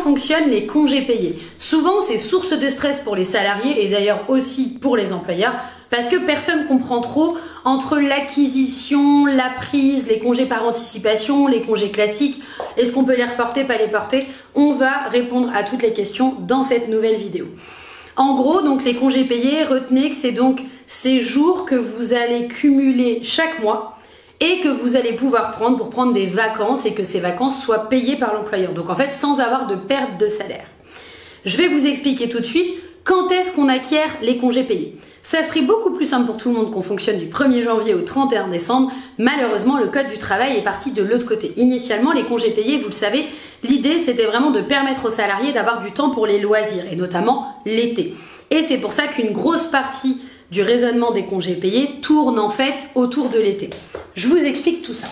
fonctionnent les congés payés? Souvent, c'est source de stress pour les salariés et d'ailleurs aussi pour les employeurs parce que personne ne comprend trop entre l'acquisition, la prise, les congés par anticipation, les congés classiques. Est-ce qu'on peut les reporter, pas les porter? On va répondre à toutes les questions dans cette nouvelle vidéo. En gros, donc les congés payés, retenez que c'est donc ces jours que vous allez cumuler chaque mois et que vous allez pouvoir prendre pour prendre des vacances et que ces vacances soient payées par l'employeur. Donc en fait, sans avoir de perte de salaire. Je vais vous expliquer tout de suite quand est-ce qu'on acquiert les congés payés. Ça serait beaucoup plus simple pour tout le monde qu'on fonctionne du 1er janvier au 31 décembre. Malheureusement, le code du travail est parti de l'autre côté. Initialement, les congés payés, vous le savez, l'idée c'était vraiment de permettre aux salariés d'avoir du temps pour les loisirs et notamment l'été. Et c'est pour ça qu'une grosse partie du raisonnement des congés payés tourne en fait autour de l'été. Je vous explique tout ça.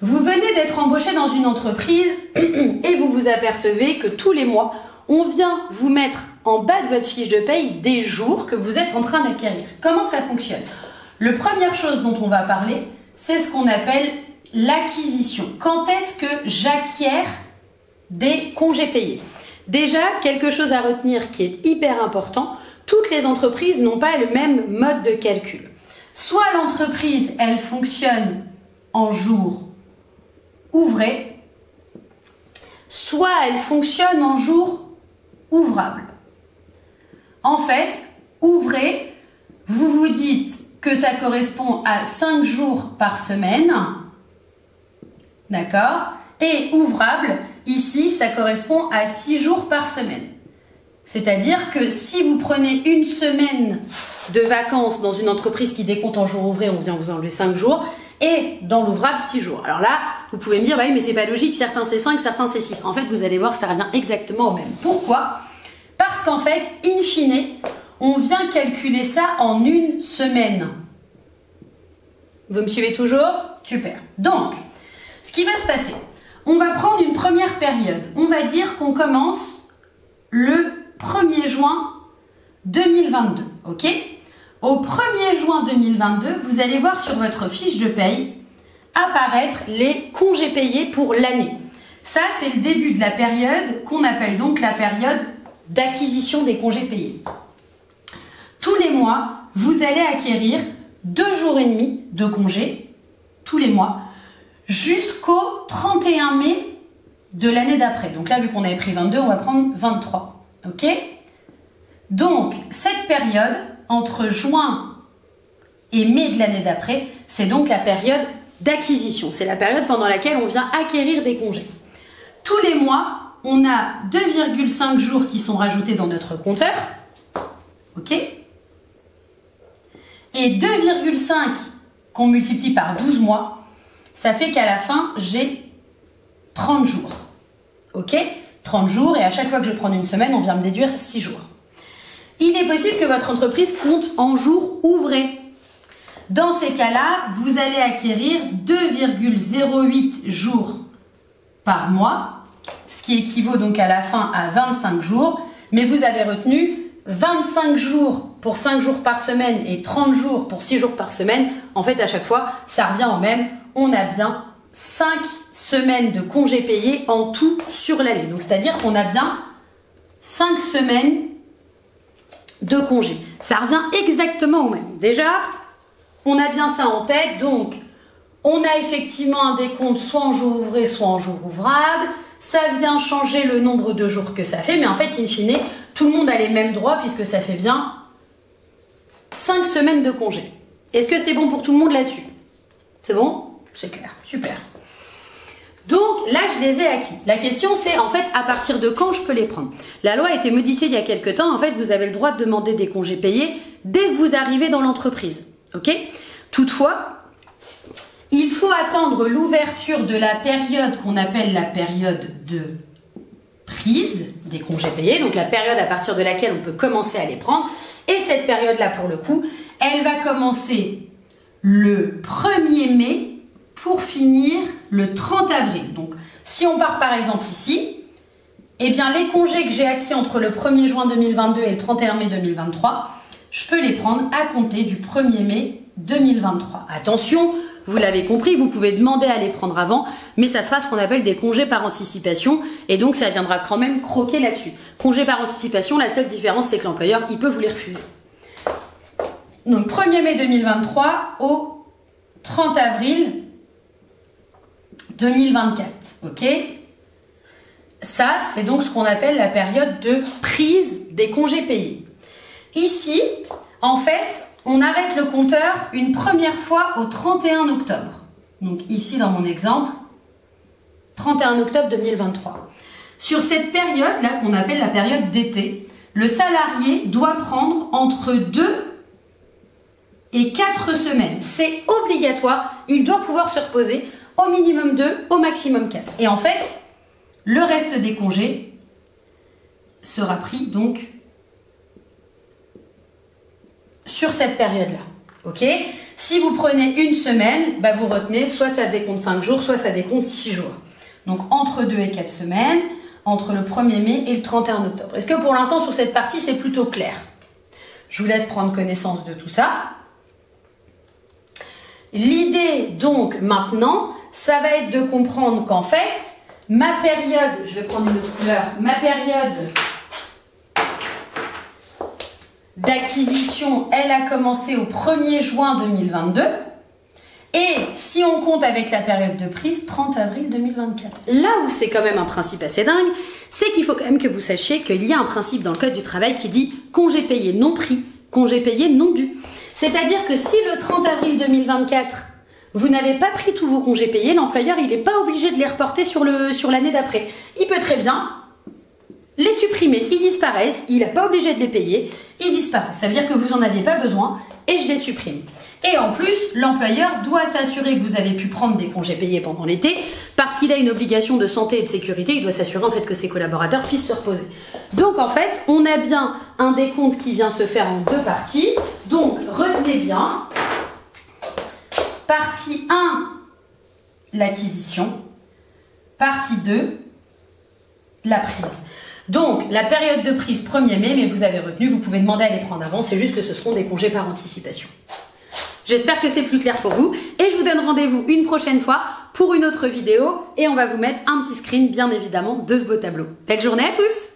Vous venez d'être embauché dans une entreprise et vous vous apercevez que tous les mois, on vient vous mettre en bas de votre fiche de paye des jours que vous êtes en train d'acquérir. Comment ça fonctionne? La première chose dont on va parler, c'est ce qu'on appelle l'acquisition. Quand est-ce que j'acquiers des congés payés? Déjà, quelque chose à retenir qui est hyper important, toutes les entreprises n'ont pas le même mode de calcul. Soit l'entreprise, elle fonctionne en jours ouvrés, soit elle fonctionne en jours ouvrables. En fait, ouvré, vous vous dites que ça correspond à 5 jours par semaine, d'accord? Et ouvrable, ici, ça correspond à 6 jours par semaine. C'est-à-dire que si vous prenez une semaine de vacances dans une entreprise qui décompte en jours ouvrés, on vient vous enlever 5 jours, et dans l'ouvrable 6 jours. Alors là, vous pouvez me dire, bah oui, mais c'est pas logique, certains c'est 5, certains c'est 6. En fait, vous allez voir, ça revient exactement au même. Pourquoi? Parce qu'en fait, in fine, on vient calculer ça en une semaine. Vous me suivez toujours? Super. Donc, ce qui va se passer, on va prendre une première période. On va dire qu'on commence le 1er juin 2022, ok? Au 1er juin 2022, vous allez voir sur votre fiche de paye apparaître les congés payés pour l'année. Ça, c'est le début de la période qu'on appelle donc la période d'acquisition des congés payés. Tous les mois, vous allez acquérir 2 jours et demi de congés, tous les mois, jusqu'au 31 mai de l'année d'après. Donc là, vu qu'on avait pris 22, on va prendre 23. Ok? Donc, cette période, entre juin et mai de l'année d'après, c'est donc la période d'acquisition. C'est la période pendant laquelle on vient acquérir des congés. Tous les mois, on a 2,5 jours qui sont rajoutés dans notre compteur. Ok? Et 2,5 qu'on multiplie par 12 mois, ça fait qu'à la fin, j'ai 30 jours. Ok? 30 jours, et à chaque fois que je prends une semaine, on vient me déduire 6 jours. Il est possible que votre entreprise compte en jours ouvrés. Dans ces cas-là, vous allez acquérir 2,08 jours par mois, ce qui équivaut donc à la fin à 25 jours, mais vous avez retenu 25 jours pour 5 jours par semaine et 30 jours pour 6 jours par semaine. En fait, à chaque fois, ça revient au même. On a bien 5 semaines de congés payés en tout sur l'année. Donc, c'est-à-dire qu'on a bien 5 semaines de congés. Ça revient exactement au même. Déjà, on a bien ça en tête. Donc, on a effectivement un décompte soit en jour ouvré, soit en jour ouvrable. Ça vient changer le nombre de jours que ça fait. Mais en fait, in fine, tout le monde a les mêmes droits puisque ça fait bien 5 semaines de congés. Est-ce que c'est bon pour tout le monde là-dessus? C'est bon? C'est clair. Super. Donc là, je les ai acquis. La question, c'est en fait à partir de quand je peux les prendre. La loi a été modifiée il y a quelques temps. En fait, vous avez le droit de demander des congés payés dès que vous arrivez dans l'entreprise. Ok? Toutefois, il faut attendre l'ouverture de la période qu'on appelle la période de prise des congés payés. Donc la période à partir de laquelle on peut commencer à les prendre. Et cette période-là, pour le coup, elle va commencer le 1er mai pour finir le 30 avril. Donc, si on part par exemple ici, eh bien les congés que j'ai acquis entre le 1er juin 2022 et le 31 mai 2023, je peux les prendre à compter du 1er mai 2023. Attention, vous l'avez compris, vous pouvez demander à les prendre avant, mais ça sera ce qu'on appelle des congés par anticipation, et donc ça viendra quand même croquer là-dessus. Congés par anticipation, la seule différence, c'est que l'employeur, il peut vous les refuser. Donc 1er mai 2023 au 30 avril 2024, ok? Ça, c'est donc ce qu'on appelle la période de prise des congés payés. Ici, en fait, on arrête le compteur une première fois au 31 octobre. Donc ici, dans mon exemple, 31 octobre 2023. Sur cette période-là, qu'on appelle la période d'été, le salarié doit prendre entre 2 et 4 semaines. C'est obligatoire, il doit pouvoir se reposer au minimum 2, au maximum 4. Et en fait, le reste des congés sera pris donc sur cette période-là. Ok? Si vous prenez une semaine, bah vous retenez soit ça décompte 5 jours, soit ça décompte 6 jours. Donc entre 2 et 4 semaines, entre le 1er mai et le 31 octobre. Est-ce que pour l'instant sur cette partie c'est plutôt clair? Je vous laisse prendre connaissance de tout ça. L'idée donc maintenant, ça va être de comprendre qu'en fait, ma période, je vais prendre une autre couleur, ma période d'acquisition, elle a commencé au 1er juin 2022. Et si on compte avec la période de prise, 30 avril 2024. Là où c'est quand même un principe assez dingue, c'est qu'il faut quand même que vous sachiez qu'il y a un principe dans le Code du travail qui dit congé payé non pris, congé payé non dû. C'est-à-dire que si le 30 avril 2024, vous n'avez pas pris tous vos congés payés, l'employeur il n'est pas obligé de les reporter sur l'année d'après. Il peut très bien les supprimer, ils disparaissent, il n'est pas obligé de les payer, ils disparaissent. Ça veut dire que vous n'en aviez pas besoin et je les supprime. Et en plus, l'employeur doit s'assurer que vous avez pu prendre des congés payés pendant l'été parce qu'il a une obligation de santé et de sécurité, il doit s'assurer en fait que ses collaborateurs puissent se reposer. Donc en fait, on a bien un décompte qui vient se faire en 2 parties. Donc retenez bien, partie 1, l'acquisition, partie 2, la prise. Donc, la période de prise 1er mai, mais vous avez retenu, vous pouvez demander à les prendre avant, c'est juste que ce seront des congés par anticipation. J'espère que c'est plus clair pour vous et je vous donne rendez-vous une prochaine fois pour une autre vidéo et on va vous mettre un petit screen bien évidemment de ce beau tableau. Belle journée à tous!